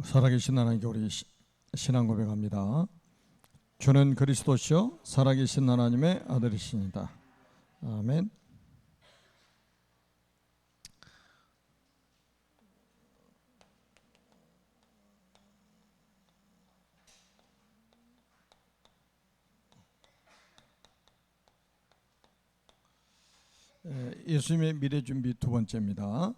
살아계신 하나님께 우리 신앙 고백합니다. 주는 그리스도시요 살아계신 하나님의 아들이십니다. 아멘. 예수님의 미래 준비 두 번째입니다.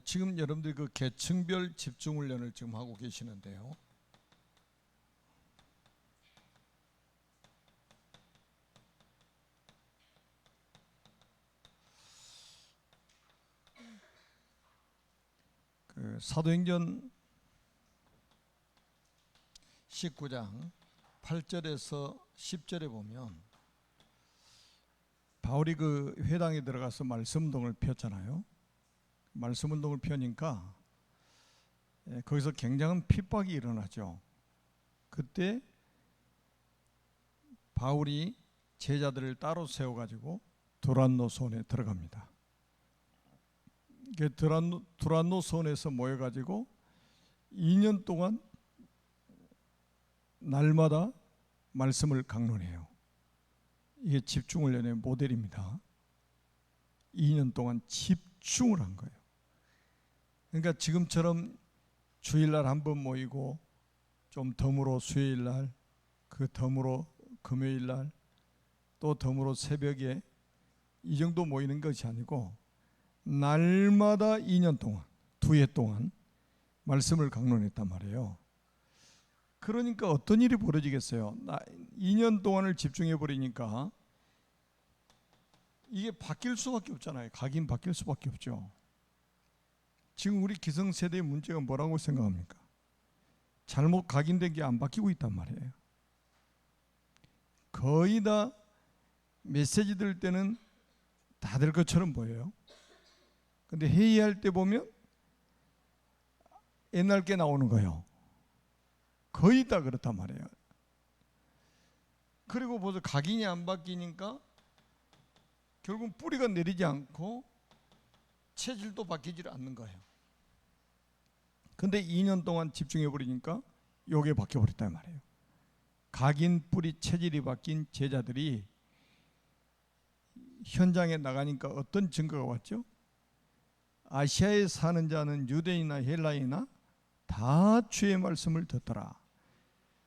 지금 여러분들이 그 계층별 집중 훈련을 지금 하고 계시는데요. 그 사도행전 19장 8절에서 10절에 보면 바울이 그 회당에 들어가서 말씀 운동을 폈잖아요. 말씀 운동을 펴니까 거기서 굉장한 핍박이 일어나죠. 그때 바울이 제자들을 따로 세워가지고 두란노손에 들어갑니다. 두란노손에서 모여가지고 2년 동안 날마다 말씀을 강론해요. 이게 집중훈련의 모델입니다. 2년 동안 집중을 한 거예요. 그러니까 지금처럼 주일날 한번 모이고 좀 덤으로 수요일날, 그 덤으로 금요일날, 또 덤으로 새벽에 이 정도 모이는 것이 아니고 날마다 2년 동안, 2해 동안 말씀을 강론했단 말이에요. 그러니까 어떤 일이 벌어지겠어요? 2년 동안을 집중해 버리니까 이게 바뀔 수밖에 없잖아요. 각인 바뀔 수밖에 없죠. 지금 우리 기성세대의 문제가 뭐라고 생각합니까? 잘못 각인된 게 안 바뀌고 있단 말이에요. 거의 다 메시지 들 때는 다 될 것처럼 보여요. 근데 회의할 때 보면 옛날 게 나오는 거예요. 거의 다 그렇단 말이에요. 그리고 벌써 각인이 안 바뀌니까 결국 뿌리가 내리지 않고 체질도 바뀌지 않는 거예요. 근데 2년 동안 집중해 버리니까 요게 바뀌어 버렸단 말이에요. 각인 뿌리 체질이 바뀐 제자들이 현장에 나가니까 어떤 증거가 왔죠? 아시아에 사는 자는 유대인이나 헬라인이나 다 주의 말씀을 듣더라.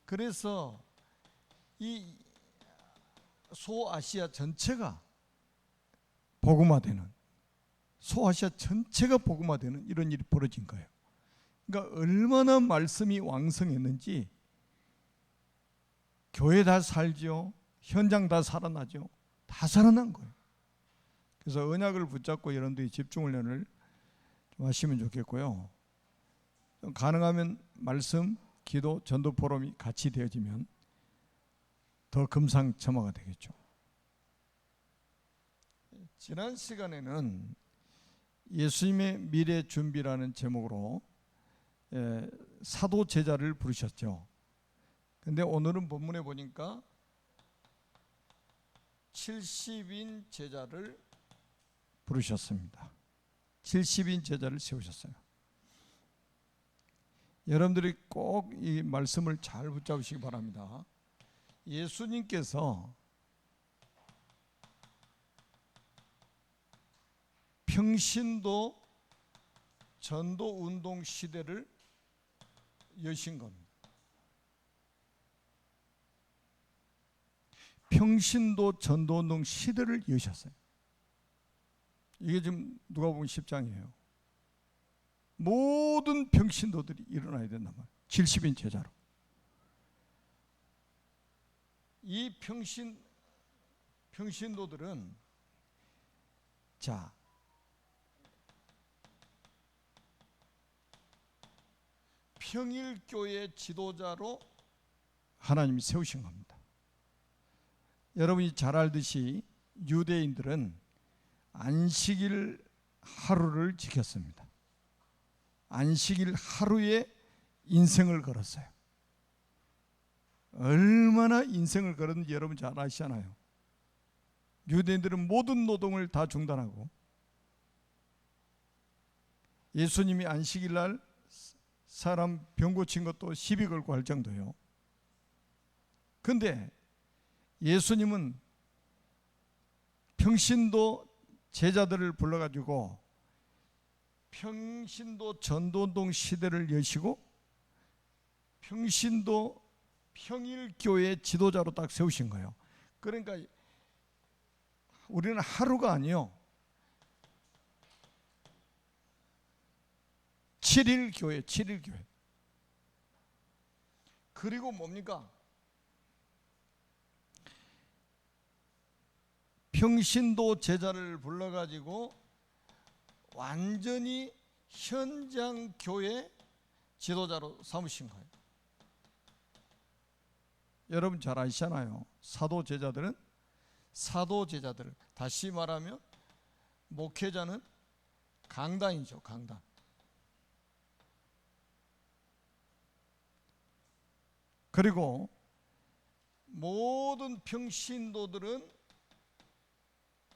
그래서 이 소아시아 전체가 복음화되는, 소아시아 전체가 복음화되는 이런 일이 벌어진 거예요. 그러니까 얼마나 말씀이 왕성했는지 교회 다 살죠. 현장 다 살아나죠. 다 살아난 거예요. 그래서 언약을 붙잡고 여러분들이 집중훈련을 좀 하시면 좋겠고요. 좀 가능하면 말씀, 기도, 전도 포럼이 같이 되어지면 더 금상첨화가 되겠죠. 지난 시간에는 예수님의 미래 준비라는 제목으로 사도 제자를 부르셨죠. 근데 오늘은 본문에 보니까 70인 제자를 부르셨습니다. 70인 제자를 세우셨어요. 여러분들이 꼭 이 말씀을 잘 붙잡으시기 바랍니다. 예수님께서 평신도 전도 운동 시대를 여신 겁니다. 평신도 전도 운동 시대를 여셨어요. 이게 지금 누가 보면 10장이에요. 모든 평신도들이 일어나야 된단 말이에요. 70인 제자로. 이 평신도들은 자, 평일교회 지도자로 하나님이 세우신 겁니다. 여러분이 잘 알듯이 유대인들은 안식일 하루를 지켰습니다. 안식일 하루에 인생을 걸었어요. 얼마나 인생을 걸었는지 여러분 잘 아시잖아요. 유대인들은 모든 노동을 다 중단하고 예수님이 안식일 날 사람 병 고친 것도 시비 걸고 할 정도예요. 근데 예수님은 평신도 제자들을 불러가지고 평신도 전도운동 시대를 여시고 평신도 평일교회 지도자로 딱 세우신 거예요. 그러니까 우리는 하루가 아니요 7일교회 7일교회. 그리고 뭡니까? 평신도 제자를 불러가지고 완전히 현장 교회 지도자로 삼으신 거예요. 여러분 잘 아시잖아요. 사도 제자들, 다시 말하면 목회자는 강단이죠. 강단. 그리고 모든 평신도들은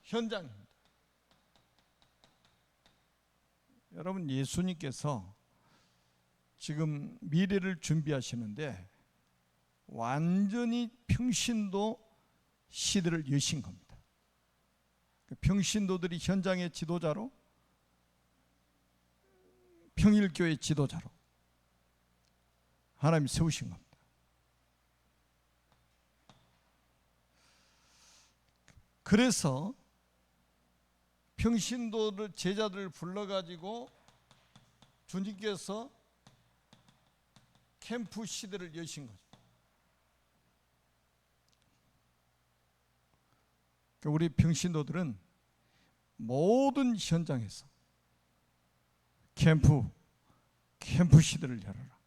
현장입니다. 여러분, 예수님께서 지금 미래를 준비하시는데 완전히 평신도 시대를 여신 겁니다. 평신도들이 현장의 지도자로, 평일교회 지도자로 하나님이 세우신 겁니다. 그래서 평신도들 제자들을 불러가지고 주님께서 캠프 시대를 여신 거죠. 우리 평신도들은 모든 현장에서 캠프 시대를 열어라.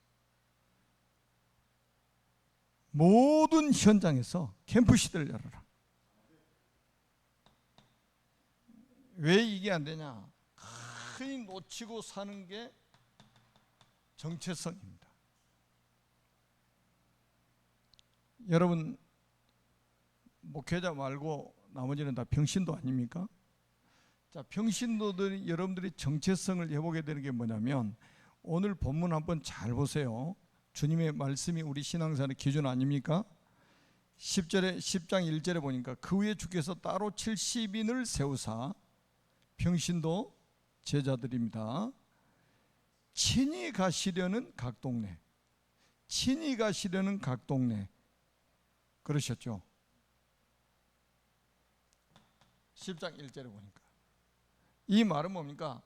모든 현장에서 캠프 시대를 열어라. 왜 이게 안 되냐? 흔히 놓치고 사는 게 정체성입니다. 여러분, 목회자 말고 나머지는 다 평신도 아닙니까? 자, 평신도들이 여러분들이 정체성을 해보게 되는 게 뭐냐면, 오늘 본문 한번 잘 보세요. 주님의 말씀이 우리 신앙생활의 기준 아닙니까? 10장 1절에 보니까 그 후에 주께서 따로 70인을 세우사 평신도 제자들입니다. 친히 가시려는 각 동네, 친히 가시려는 각 동네 그러셨죠. 10장 1절에 보니까 이 말은 뭡니까?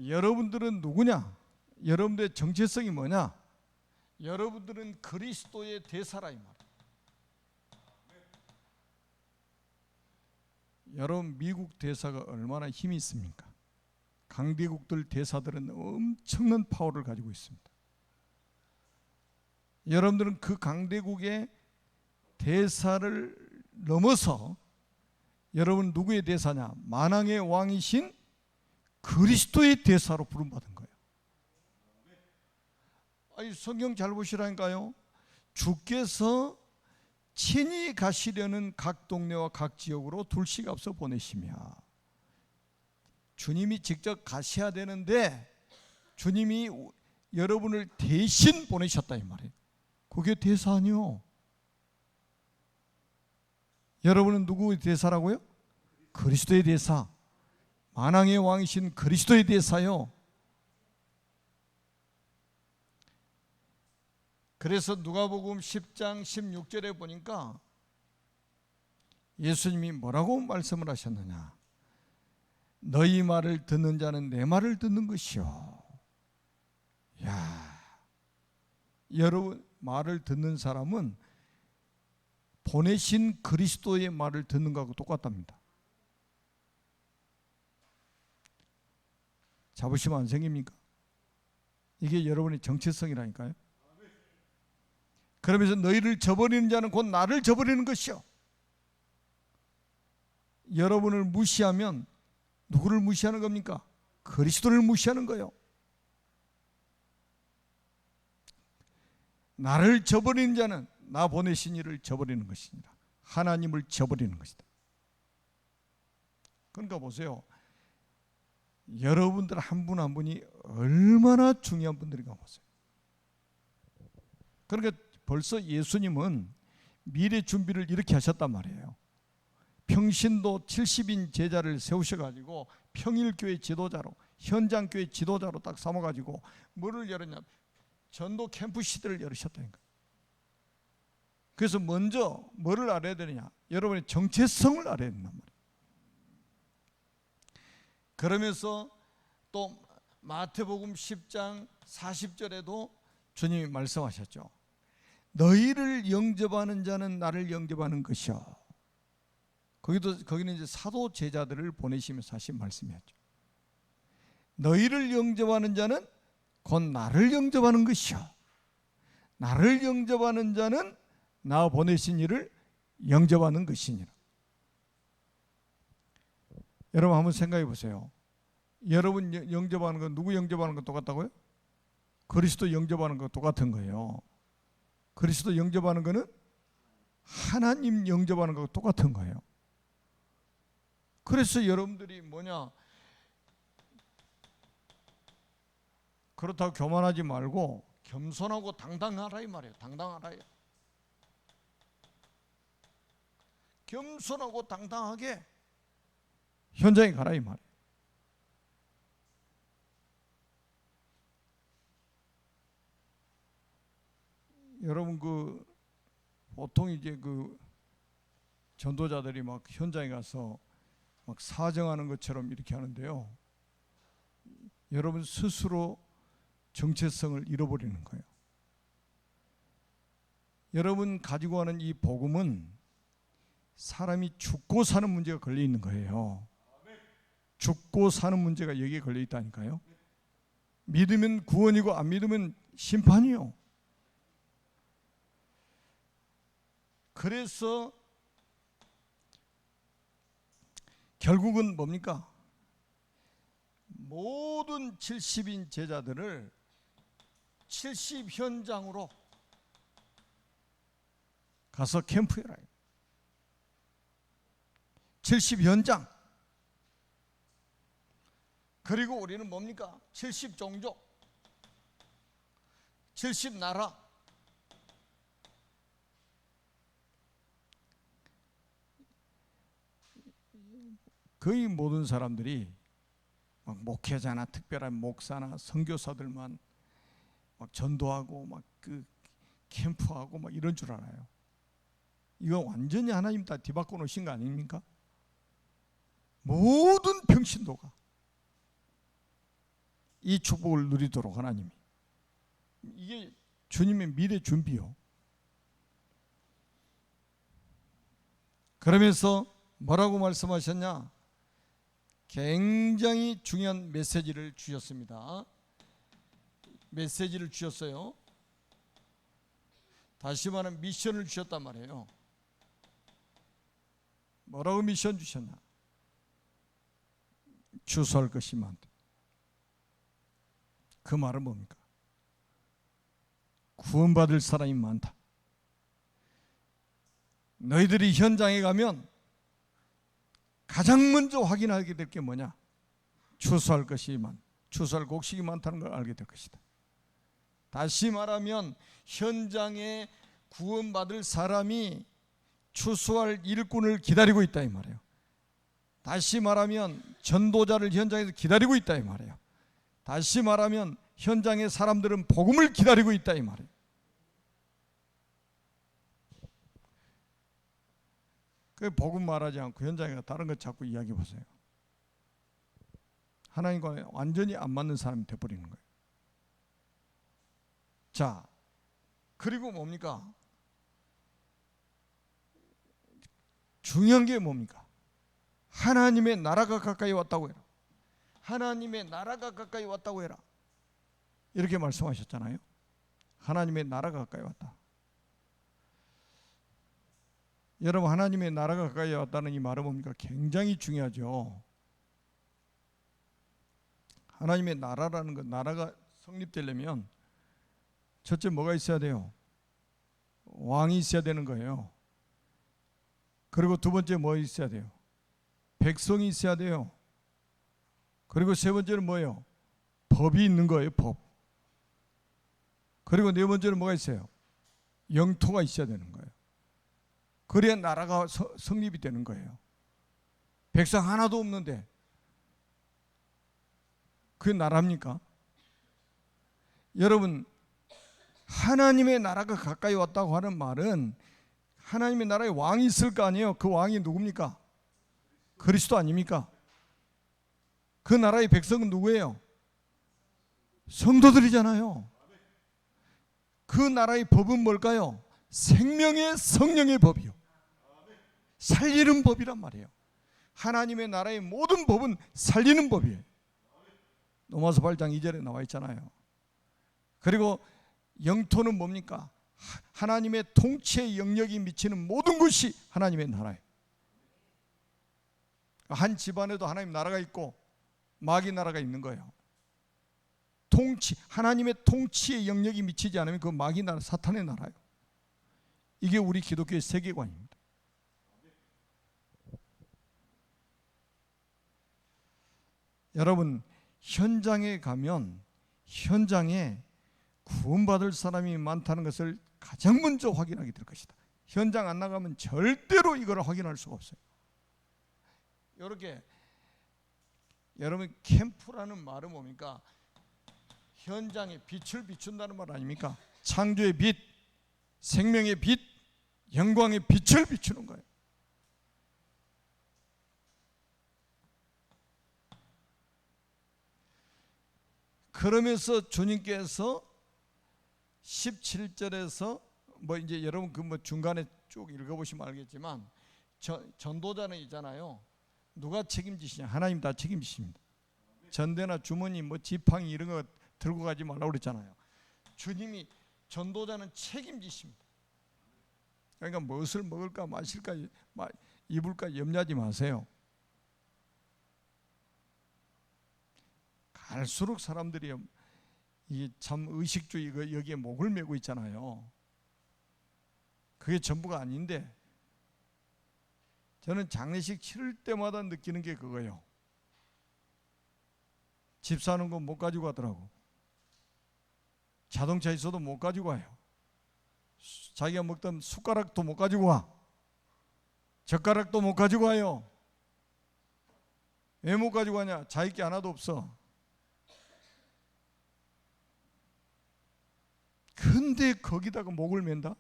여러분들은 누구냐? 여러분들의 정체성이 뭐냐? 여러분들은 그리스도의 대사라 이 말. 여러분, 미국 대사가 얼마나 힘이 있습니까? 강대국들 대사들은 엄청난 파워를 가지고 있습니다. 여러분들은 그 강대국의 대사를 넘어서 여러분 누구의 대사냐? 만왕의 왕이신 그리스도의 대사로 부름받은 거예요. 아니, 성경 잘 보시라니까요. 주께서 친히 가시려는 각 동네와 각 지역으로 둘씩 앞서 보내시며, 주님이 직접 가셔야 되는데 주님이 여러분을 대신 보내셨다 이 말이에요. 그게 대사 아니요. 여러분은 누구의 대사라고요? 그리스도의 대사, 만왕의 왕이신 그리스도의 대사요. 그래서 누가복음 10장 16절에 보니까 예수님이 뭐라고 말씀을 하셨느냐? 너희 말을 듣는 자는 내 말을 듣는 것이요. 야, 여러분 말을 듣는 사람은 보내신 그리스도의 말을 듣는 것하고 똑같답니다. 자부심 안 생깁니까? 이게 여러분의 정체성이라니까요. 그러면서 너희를 저버리는 자는 곧 나를 저버리는 것이요. 여러분을 무시하면 누구를 무시하는 겁니까? 그리스도를 무시하는 거예요. 나를 저버리는 자는 나 보내신 이를 저버리는 것입니다. 하나님을 저버리는 것이다. 그러니까 보세요. 여러분들 한 분 한 분이 얼마나 중요한 분들인가 보세요. 그러니까 벌써 예수님은 미래 준비를 이렇게 하셨단 말이에요. 평신도 70인 제자를 세우셔가지고 평일교회 지도자로, 현장교회 지도자로 딱 삼아가지고 뭐를 열었냐? 전도 캠프 시대를 열으셨다니까. 그래서 먼저 뭐를 알아야 되느냐? 여러분의 정체성을 알아야 된단 말이에요. 그러면서 또 마태복음 10장 40절에도 주님이 말씀하셨죠. 너희를 영접하는 자는 나를 영접하는 것이요. 거기는 이제 사도 제자들을 보내시면서 하신 말씀이었죠. 너희를 영접하는 자는 곧 나를 영접하는 것이요. 나를 영접하는 자는 나 보내신 이를 영접하는 것이니라. 여러분 한번 생각해 보세요. 여러분 영접하는 건, 누구 영접하는 건 똑같다고요? 그리스도 영접하는 건 똑같은 거예요. 그리스도 영접하는 거는 하나님 영접하는 거와 똑같은 거예요. 그래서 여러분들이 뭐냐, 그렇다고 교만하지 말고 겸손하고 당당하라 이 말이에요. 당당하라. 겸손하고 당당하게 현장에 가라 이 말이에요. 여러분 보통 이제 전도자들이 막 현장에 가서 막 사정하는 것처럼 이렇게 하는데요. 여러분 스스로 정체성을 잃어버리는 거예요. 여러분 가지고 가는 이 복음은 사람이 죽고 사는 문제가 걸려 있는 거예요. 죽고 사는 문제가 여기에 걸려 있다니까요. 믿으면 구원이고 안 믿으면 심판이요. 그래서 결국은 뭡니까? 모든 70인 제자들을 70 현장으로 가서 캠프해라. 70 현장. 그리고 우리는 뭡니까? 70 종족, 70 나라. 거의 모든 사람들이 막 목회자나 특별한 목사나 선교사들만 막 전도하고 막 캠프하고 막 이런 줄 알아요. 이거 완전히 하나님 다 뒤바꿔 놓으신 거 아닙니까? 모든 평신도가 이 축복을 누리도록 하나님이, 이게 주님의 미래 준비요. 그러면서 뭐라고 말씀하셨냐? 굉장히 중요한 메시지를 주셨습니다. 메시지를 주셨어요. 다시 말하면 미션을 주셨단 말이에요. 뭐라고 미션 주셨나? 추수할 것이 많다. 그 말은 뭡니까? 구원받을 사람이 많다. 너희들이 현장에 가면 가장 먼저 확인하게 될 게 뭐냐? 추수할 것이 추수할 곡식이 많다는 걸 알게 될 것이다. 다시 말하면 현장에 구원받을 사람이 추수할 일꾼을 기다리고 있다 이 말이에요. 다시 말하면 전도자를 현장에서 기다리고 있다 이 말이에요. 다시 말하면 현장의 사람들은 복음을 기다리고 있다 이 말이에요. 그 복음 말하지 않고 현장에 다른 것 자꾸 이야기해 보세요. 하나님과 완전히 안 맞는 사람이 돼버리는 거예요. 자, 그리고 뭡니까? 중요한 게 뭡니까? 하나님의 나라가 가까이 왔다고 해라. 하나님의 나라가 가까이 왔다고 해라. 이렇게 말씀하셨잖아요. 하나님의 나라가 가까이 왔다. 여러분, 하나님의 나라가 가까이 왔다는 이 말은 뭡니까? 굉장히 중요하죠. 하나님의 나라라는 것, 나라가 성립되려면 첫째 뭐가 있어야 돼요? 왕이 있어야 되는 거예요. 그리고 두 번째 뭐 있어야 돼요? 백성이 있어야 돼요. 그리고 세 번째는 뭐예요? 법이 있는 거예요. 법. 그리고 네 번째는 뭐가 있어요? 영토가 있어야 되는 거예요. 그래야 나라가 성립이 되는 거예요. 백성 하나도 없는데 그게 나라입니까? 여러분, 하나님의 나라가 가까이 왔다고 하는 말은 하나님의 나라에 왕이 있을 거 아니에요. 그 왕이 누굽니까? 그리스도 아닙니까? 그 나라의 백성은 누구예요? 성도들이잖아요. 그 나라의 법은 뭘까요? 생명의 성령의 법이요. 살리는 법이란 말이에요. 하나님의 나라의 모든 법은 살리는 법이에요. 로마서 8장 2절에 나와 있잖아요. 그리고 영토는 뭡니까? 하나님의 통치의 영역이 미치는 모든 것이 하나님의 나라예요. 한 집안에도 하나님 나라가 있고 마귀 나라가 있는 거예요. 하나님의 통치의 영역이 미치지 않으면 그 마귀 나라, 사탄의 나라예요. 이게 우리 기독교의 세계관입니다. 여러분, 현장에 가면 현장에 구원받을 사람이 많다는 것을 가장 먼저 확인하게 될 것이다. 현장 안 나가면 절대로 이걸 확인할 수가 없어요. 이렇게 여러분, 캠프라는 말은 뭡니까? 현장에 빛을 비춘다는 말 아닙니까? 창조의 빛, 생명의 빛, 영광의 빛을 비추는 거예요. 그러면서 주님께서 17절에서 뭐 이제 여러분 그 뭐 중간에 쭉 읽어보시면 알겠지만 전도자는 있잖아요. 누가 책임지시냐? 하나님 다 책임지십니다. 전대나 주머니 뭐 지팡이 이런 거 들고 가지 말라고 그랬잖아요. 주님이 전도자는 책임지십니다. 그러니까 무엇을 먹을까 마실까 입을까 염려하지 마세요. 갈수록 사람들이 이게 참 의식주의 여기에 목을 메고 있잖아요. 그게 전부가 아닌데 저는 장례식 치를 때마다 느끼는 게 그거예요. 집 사는 거 못 가지고 가더라고. 자동차 있어도 못 가지고 와요. 자기가 먹던 숟가락도 못 가지고 와. 젓가락도 못 가지고 와요. 왜 못 가지고 가냐? 자기 게 하나도 없어. 근데 거기다가 목을 맨다?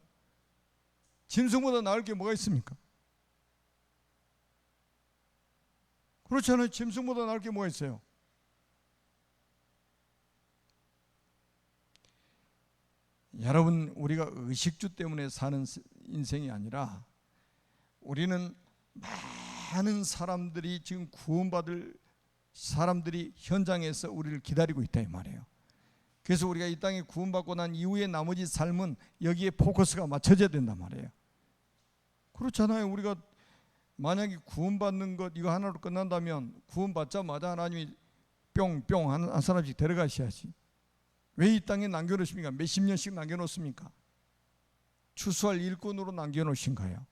짐승보다 나을 게 뭐가 있습니까? 그렇잖아요. 짐승보다 나을 게 뭐가 있어요? 여러분, 우리가 의식주 때문에 사는 인생이 아니라 우리는 많은 사람들이 지금 구원받을 사람들이 현장에서 우리를 기다리고 있다 이 말이에요. 그래서 우리가 이 땅에 구원받고 난 이후에 나머지 삶은 여기에 포커스가 맞춰져야 된단 말이에요. 그렇잖아요. 우리가 만약에 구원받는 것 이거 하나로 끝난다면 구원받자마자 하나님이 뿅뿅 한 사람씩 데려가셔야지. 왜 이 땅에 남겨놓습니까? 몇십 년씩 남겨놓습니까? 추수할 일꾼으로 남겨놓으신 거예요.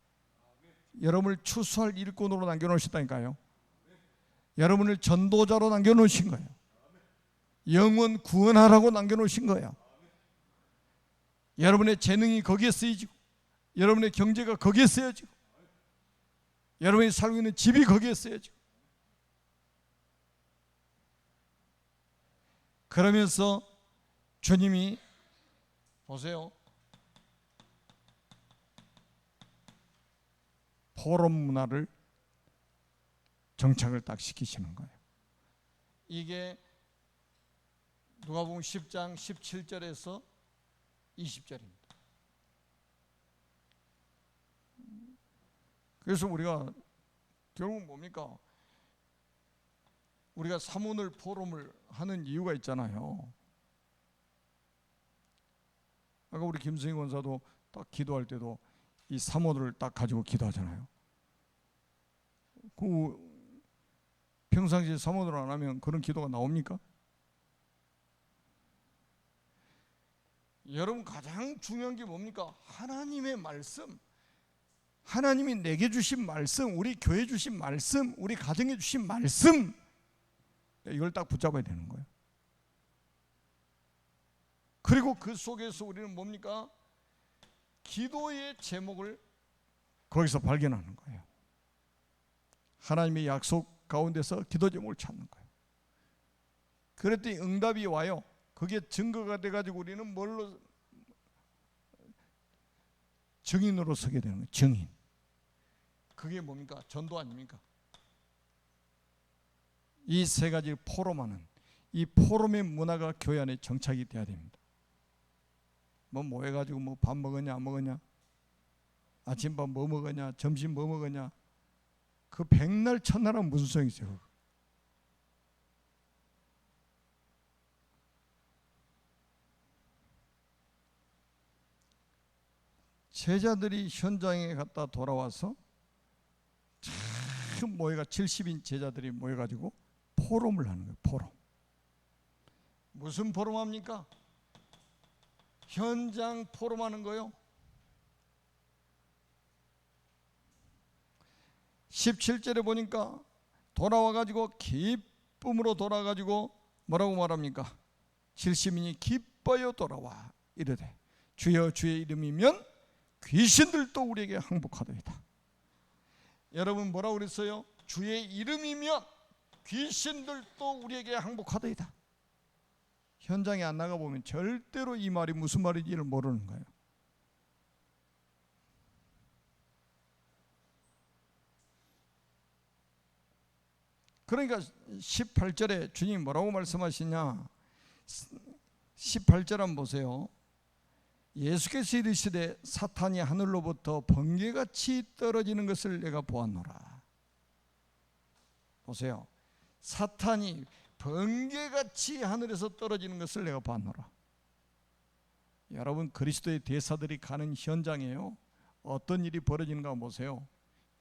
여러분을 추수할 일꾼으로 남겨놓으셨다니까요. 여러분을 전도자로 남겨놓으신 거예요. 영원 구원하라고 남겨놓으신 거예요. 여러분의 재능이 거기에 쓰여지고 여러분의 경제가 거기에 쓰여지고 여러분이 살고 있는 집이 거기에 쓰여지고 그러면서 주님이 보세요. 포럼 문화를 정착을 딱 시키시는 거예요. 이게 누가복음 10장 17절에서 20절입니다. 그래서 우리가 결국 뭡니까? 우리가 사모늘 포럼을 하는 이유가 있잖아요. 아까 우리 김승희 권사도 딱 기도할 때도 이 사모들을 딱 가지고 기도하잖아요. 그 평상시에 사모들 안 하면 그런 기도가 나옵니까? 여러분, 가장 중요한 게 뭡니까? 하나님의 말씀, 하나님이 내게 주신 말씀, 우리 교회 주신 말씀, 우리 가정에 주신 말씀, 이걸 딱 붙잡아야 되는 거예요. 그리고 그 속에서 우리는 뭡니까? 기도의 제목을 거기서 발견하는 거예요. 하나님의 약속 가운데서 기도 제목을 찾는 거예요. 그랬더니 응답이 와요. 그게 증거가 돼가지고 우리는 뭘로 증인으로 서게 되는 거예요. 증인. 그게 뭡니까? 전도 아닙니까? 이 세 가지를 포럼하는 이 포럼의 문화가 교회 안에 정착이 돼야 됩니다. 뭐 모여가지고 뭐 밥 먹었냐 안 먹었냐, 아침밥 뭐 먹었냐, 점심 뭐 먹었냐, 그 백날 첫날은 무슨 소용이 있어요? 제자들이 현장에 갔다 돌아와서 참 모여가 70인 제자들이 모여가지고 포럼을 하는 거예요. 포럼. 무슨 포럼합니까? 현장 포럼하는 거요. 17절에 보니까 돌아와가지고 기쁨으로 돌아가지고 뭐라고 말합니까? 70인이 기뻐요 돌아와 이르되 주여 주의 이름이면 귀신들도 우리에게 항복하더이다. 여러분 뭐라고 그랬어요? 주의 이름이면 귀신들도 우리에게 항복하더이다. 현장에 안 나가보면 절대로 이 말이 무슨 말인지를 모르는 거예요. 그러니까 18절에 주님이 뭐라고 말씀하시냐, 18절 한번 보세요. 예수께서 이르시되 사탄이 하늘로부터 번개같이 떨어지는 것을 내가 보았노라. 보세요. 사탄이 번개같이 하늘에서 떨어지는 것을 내가 보았노라. 여러분 그리스도의 대사들이 가는 현장에요, 어떤 일이 벌어지는가 보세요.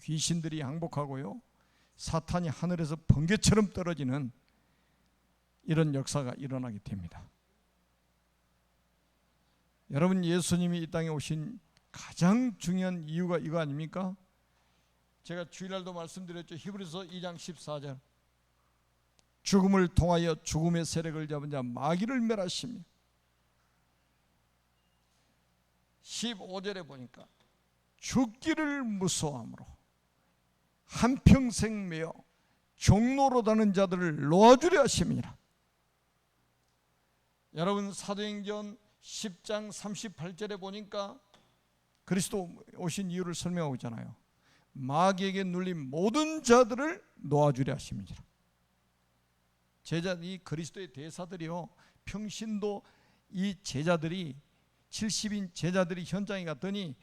귀신들이 항복하고요, 사탄이 하늘에서 번개처럼 떨어지는 이런 역사가 일어나게 됩니다. 여러분 예수님이 이 땅에 오신 가장 중요한 이유가 이거 아닙니까? 제가 주일날도 말씀드렸죠. 히브리서 2장 14절 죽음을 통하여 죽음의 세력을 잡은 자 마귀를 멸하시며, 15절에 보니까 죽기를 무서워함으로 한평생 매어 종로로 다는 자들을 놓아주려 하심이라. 여러분 사도행전 10장 38절에 보니까 그리스도 오신 이유를 설명하고 있잖아요. 마귀에게 눌린 모든 자들을 놓아주려 하심이라. 제자, 이 그리스도의 대사들이요, 평신도 이 제자들이 70인 제자들이 현장에 갔더니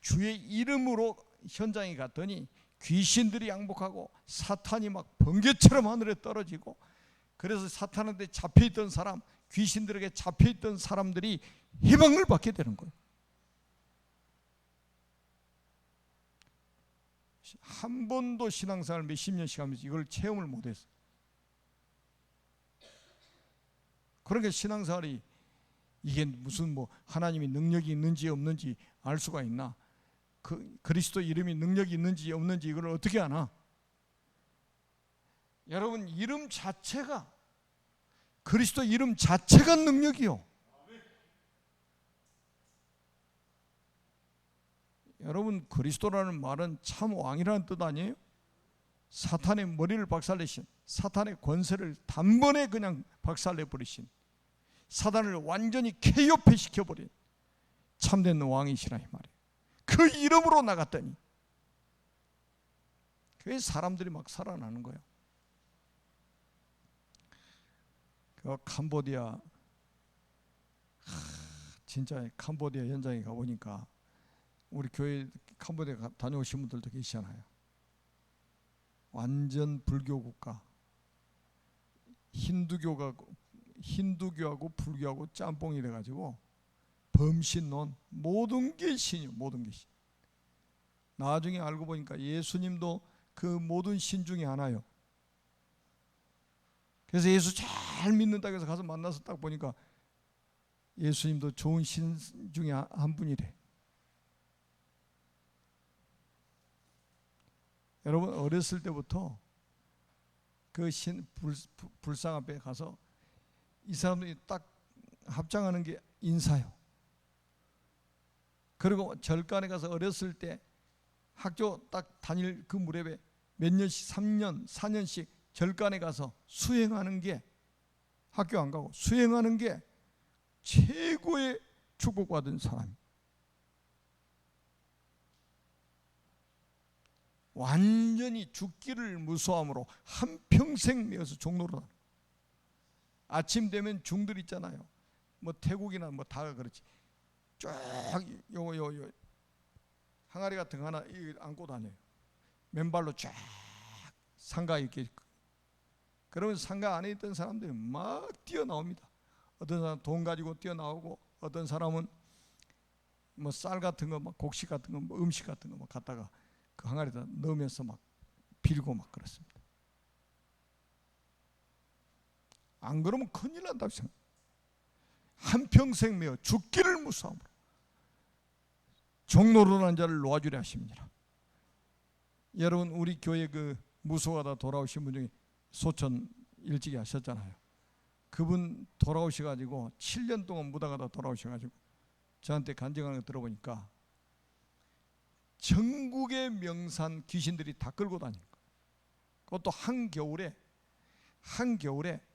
주의 이름으로 현장에 갔더니 귀신들이 양복하고 사탄이 막 번개처럼 하늘에 떨어지고, 그래서 사탄한테 잡혀있던 사람, 귀신들에게 잡혀있던 사람들이 해방을 받게 되는 거예요. 한 번도 신앙생활 몇십 년씩 하면서 이걸 체험을 못했어요. 그러니까 신앙생활이 이게 무슨 뭐 하나님이 능력이 있는지 없는지 알 수가 있나? 그리스도 이름이 능력이 있는지 없는지 이걸 어떻게 아나? 여러분 이름 자체가, 그리스도 이름 자체가 능력이요. 여러분 그리스도라는 말은 참 왕이라는 뜻 아니에요? 사탄의 머리를 박살내신, 사탄의 권세를 단번에 그냥 박살내버리신, 사단을 완전히 KO패시켜버린 참된 왕이시라 이 말이에요. 그 이름으로 나갔더니 그 사람들이 막 살아나는 거예요. 그 캄보디아, 진짜 캄보디아 현장에 가보니까 우리 교회 캄보디아 다녀오신 분들도 계시잖아요. 완전 불교 국가, 힌두교하고 불교하고 짬뽕이 돼가지고 범신론, 모든 게 신이요, 모든 게 신. 나중에 알고 보니까 예수님도 그 모든 신 중에 하나요. 그래서 예수 잘 믿는다고 해서 가서 만나서 딱 보니까 예수님도 좋은 신 중에 한 분이래. 여러분 어렸을 때부터 그 불상 앞에 가서 이 사람들이 딱 합장하는 게 인사요. 그리고 절간에 가서 어렸을 때 학교 딱 다닐 그 무렵에 몇 년씩 3년 4년씩 절간에 가서 수행하는 게, 학교 안 가고 수행하는 게 최고의 축복받은 사람. 완전히 죽기를 무서함으로 한평생 내어서 종로로. 아침 되면 중들 있잖아요. 뭐 태국이나 뭐 다 그렇지. 쫙 요 항아리 같은 거 하나 안고 다녀요. 맨발로 쫙 상가 이렇게. 그러면 상가 안에 있던 사람들이 막 뛰어나옵니다. 어떤 사람은 돈 가지고 뛰어나오고, 어떤 사람은 뭐 쌀 같은 거, 막 곡식 같은 거, 뭐 음식 같은 거 막 갖다가 그 항아리에다 넣으면서 막 빌고 막 그렇습니다. 안 그러면 큰일 난다고 생각합니다. 한평생 매어 죽기를 무서함으로 종로로난 자를 놓아주려 하십니다. 여러분, 우리 교회 그 무소하다 돌아오신 분 중에 소천 일찍이 하셨잖아요. 그분 돌아오셔가지고 7년 동안 무당하다 돌아오셔가지고 저한테 간증하는 거 들어보니까 전국의 명산 귀신들이 다 끌고 다니는 거예요. 그것도 한겨울에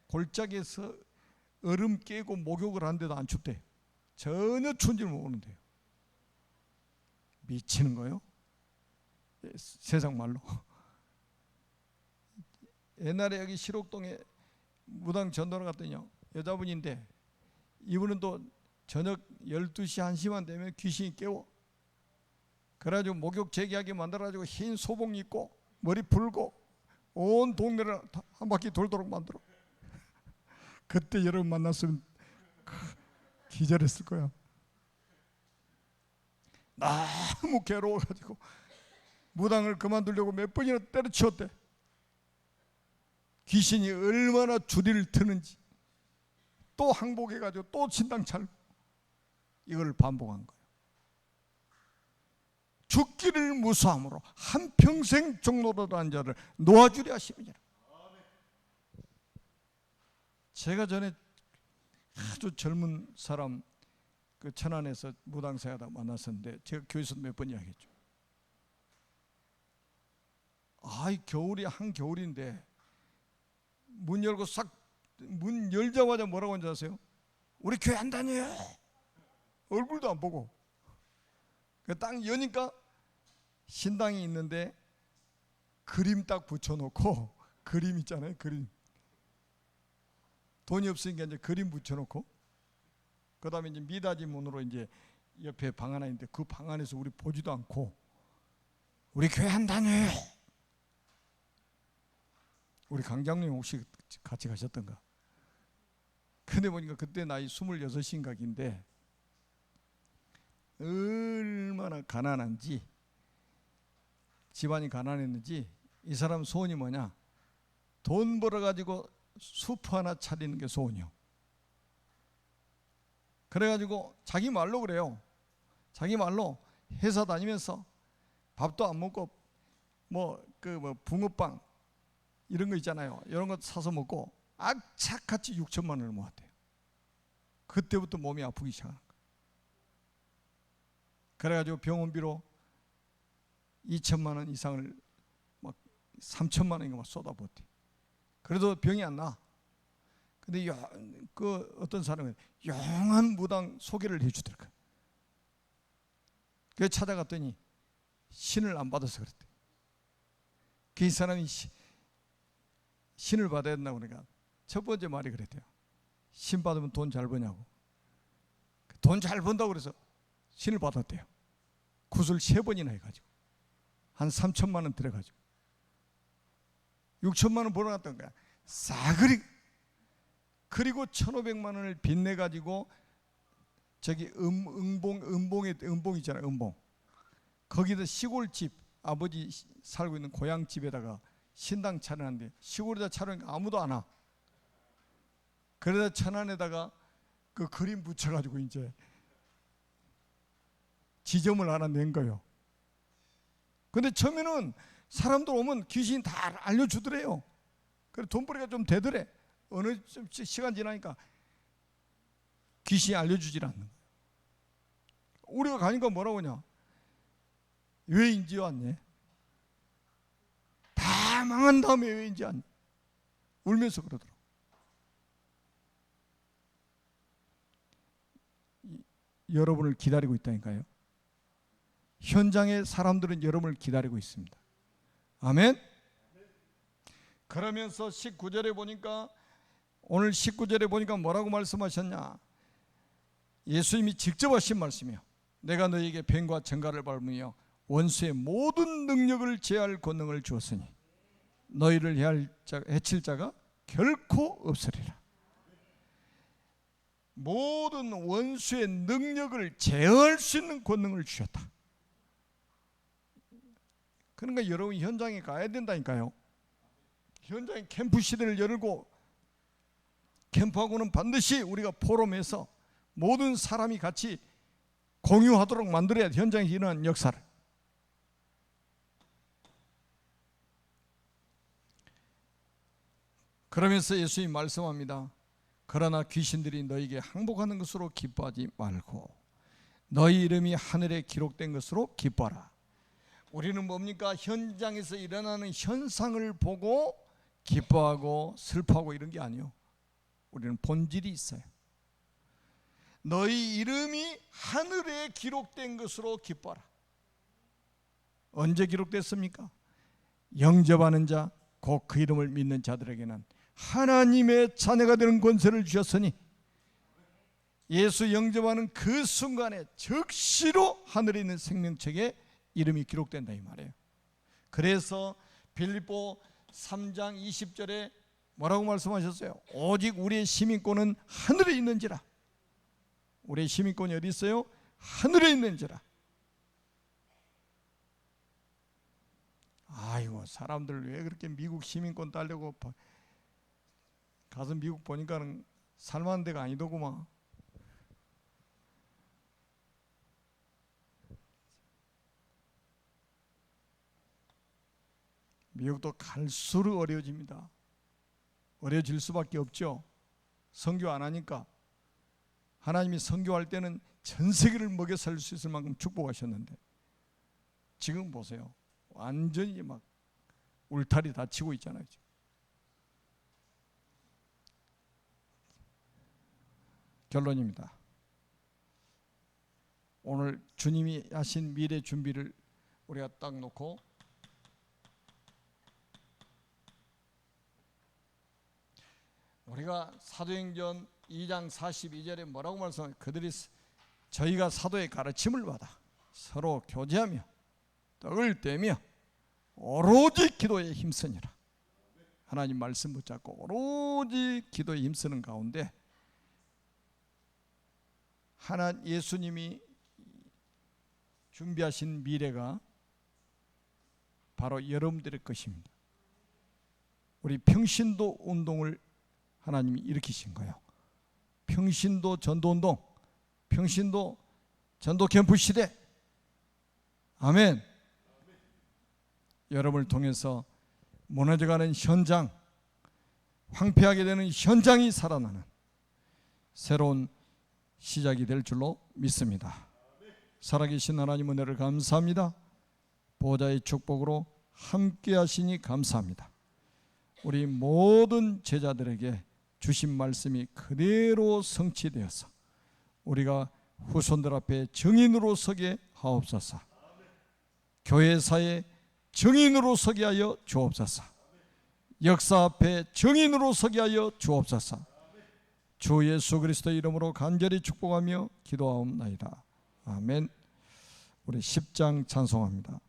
골짜기에서 얼음 깨고 목욕을 하는데도 안 춥대요. 전혀 추운 줄 모르는데요. 미치는 거예요. 세상 말로. 옛날에 여기 시록동에 무당 전도를 갔더니요, 여자분인데 이분은 또 저녁 12시 1시만 되면 귀신이 깨워. 그래가지고 목욕 재기하게 만들어가지고 흰 소복 입고 머리 풀고 온 동네를 한 바퀴 돌도록 만들어. 그때 여러분 만났으면 기절했을 거야. 너무 괴로워가지고 무당을 그만두려고 몇 번이나 때려치웠대. 귀신이 얼마나 주리를 트는지. 또 항복해가지고 또 진당 차리고 이걸 반복한 거예요. 죽기를 무서함으로 한평생 종로로란 자를 놓아주려 하십니다. 제가 전에 아주 젊은 사람 그 천안에서 무당생하다 만났었는데 제가 교회에서 몇 번 이야기했죠. 이 겨울이 한겨울인데 문 열고 문 열자마자 뭐라고 하는지 아세요? 우리 교회 안 다녀요. 얼굴도 안 보고. 딱 여니까 신당이 있는데 그림 딱 붙여놓고, 그림 있잖아요, 그림. 돈이 없으니까 이제 그림 붙여놓고, 그 다음에 이제 미닫이 문으로 이제 옆에 방 하나 있는데 그 방 안에서 우리 보지도 않고 우리 교회 안 다녀요. 우리 강장님 혹시 같이 가셨던가? 근데 보니까 그때 나이 26인가 긴데 얼마나 가난한지, 집안이 가난했는지 이 사람 소원이 뭐냐? 돈 벌어가지고 숲 하나 차리는 게 소원이요. 그래가지고 자기 말로 그래요. 자기 말로 회사 다니면서 밥도 안 먹고 붕어빵 이런 거 있잖아요. 이런 거 사서 먹고 악착같이 6천만 원을 모았대요. 그때부터 몸이 아프기 시작하는 거예요. 그래가지고 병원비로 2천만 원 이상을 막 3천만 원인가 막 쏟아부었대. 그래도 병이 안 나. 근데 그 어떤 사람은 영한 무당 소개를 해주더라고요. 그래서 찾아갔더니 신을 안 받아서 그랬대. 그 사람이 신을 받아야 된다고 그러니까 첫 번째 말이 그랬대요. 신 받으면 돈 잘 버냐고. 돈 잘 번다고 그래서 신을 받았대요. 굿을 3번이나 해가지고 한 3천만 원 들어가지고 6천만 원 벌어놨던 거야. 싸그리. 그리고 1,500만 원을 빚내가지고 저기 음봉 있잖아요. 음봉. 거기다 시골집, 아버지 살고 있는 고향집에다가 신당 차려놨는데 시골에다 차려니까 아무도 안 와. 그러다 천안에다가 그 그림 붙여가지고 이제 지점을 하나 낸 거예요. 근데 처음에는 사람들 오면 귀신이 다 알려주더래요. 그래 돈벌이가 좀 되더래. 어느 좀 시간 지나니까 귀신이 알려주질 않는 거예요. 우리가 가니까 뭐라고 하냐? 왜 인지 왔네? 다 망한 다음에 왜 인지 왔네? 울면서 그러더라고. 여러분을 기다리고 있다니까요. 현장의 사람들은 여러분을 기다리고 있습니다. 아멘. 그러면서 19절에 보니까, 오늘 19절에 보니까 뭐라고 말씀하셨냐? 예수님이 직접 하신 말씀이요. 내가 너에게 뱀과 정갈을 밟으며 원수의 모든 능력을 제할 권능을 주었으니 너희를 해칠 자가 결코 없으리라. 모든 원수의 능력을 제어할 수 있는 권능을 주셨다. 그러니까 여러분 현장에 가야 된다니까요. 현장에 캠프 시대를 열고, 캠프하고는 반드시 우리가 포럼해서 모든 사람이 같이 공유하도록 만들어야 돼. 현장에 일어나는 역사를. 그러면서 예수님이 말씀합니다. 그러나 귀신들이 너에게 항복하는 것으로 기뻐하지 말고 너희 이름이 하늘에 기록된 것으로 기뻐하라. 우리는 뭡니까? 현장에서 일어나는 현상을 보고 기뻐하고 슬퍼하고 이런 게 아니에요. 우리는 본질이 있어요. 너희 이름이 하늘에 기록된 것으로 기뻐하라. 언제 기록됐습니까? 영접하는 자, 곧 그 이름을 믿는 자들에게는 하나님의 자녀가 되는 권세를 주셨으니, 예수 영접하는 그 순간에 즉시로 하늘에 있는 생명책에 이름이 기록된다 이 말이에요. 그래서 빌립보 3장 20절에 뭐라고 말씀하셨어요? 오직 우리의 시민권은 하늘에 있는지라. 우리의 시민권이 어디 있어요? 하늘에 있는지라. 아이고, 사람들 왜 그렇게 미국 시민권 따려고 가서 미국 보니까는 살만한 데가 아니더구만. 미국도 갈수록 어려워집니다. 어려워질 수밖에 없죠. 선교 안 하니까. 하나님이 선교할 때는 전 세계를 먹여 살릴 수 있을 만큼 축복하셨는데 지금 보세요. 완전히 막 울타리 다 치고 있잖아요. 결론입니다. 오늘 주님이 하신 미래 준비를 우리가 딱 놓고 우리가 사도행전 2장 42절에 뭐라고 말씀하냐? 그들이 저희가 사도의 가르침을 받아 서로 교제하며 떡을 떼며 오로지 기도에 힘쓰니라. 하나님 말씀 붙잡고 오로지 기도에 힘쓰는 가운데 예수님이 준비하신 미래가 바로 여러분들의 것입니다. 우리 평신도 운동을 하나님이 일으키신 거예요. 평신도 전도운동, 평신도 전도 캠프 시대. 아멘. 여러분을 통해서 무너져가는 현장, 황폐하게 되는 현장이 살아나는 새로운 시작이 될 줄로 믿습니다. 살아계신 하나님 은혜를 감사합니다. 보호자의 축복으로 함께 하시니 감사합니다. 우리 모든 제자들에게 주신 말씀이 그대로 성취되어서 우리가 후손들 앞에 증인으로 서게 하옵소서. 교회사에 증인으로 서게 하여 주옵소서. 역사 앞에 증인으로 서게 하여 주옵소서. 주 예수 그리스도의 이름으로 간절히 축복하며 기도하옵나이다. 아멘. 우리 10장 찬송합니다.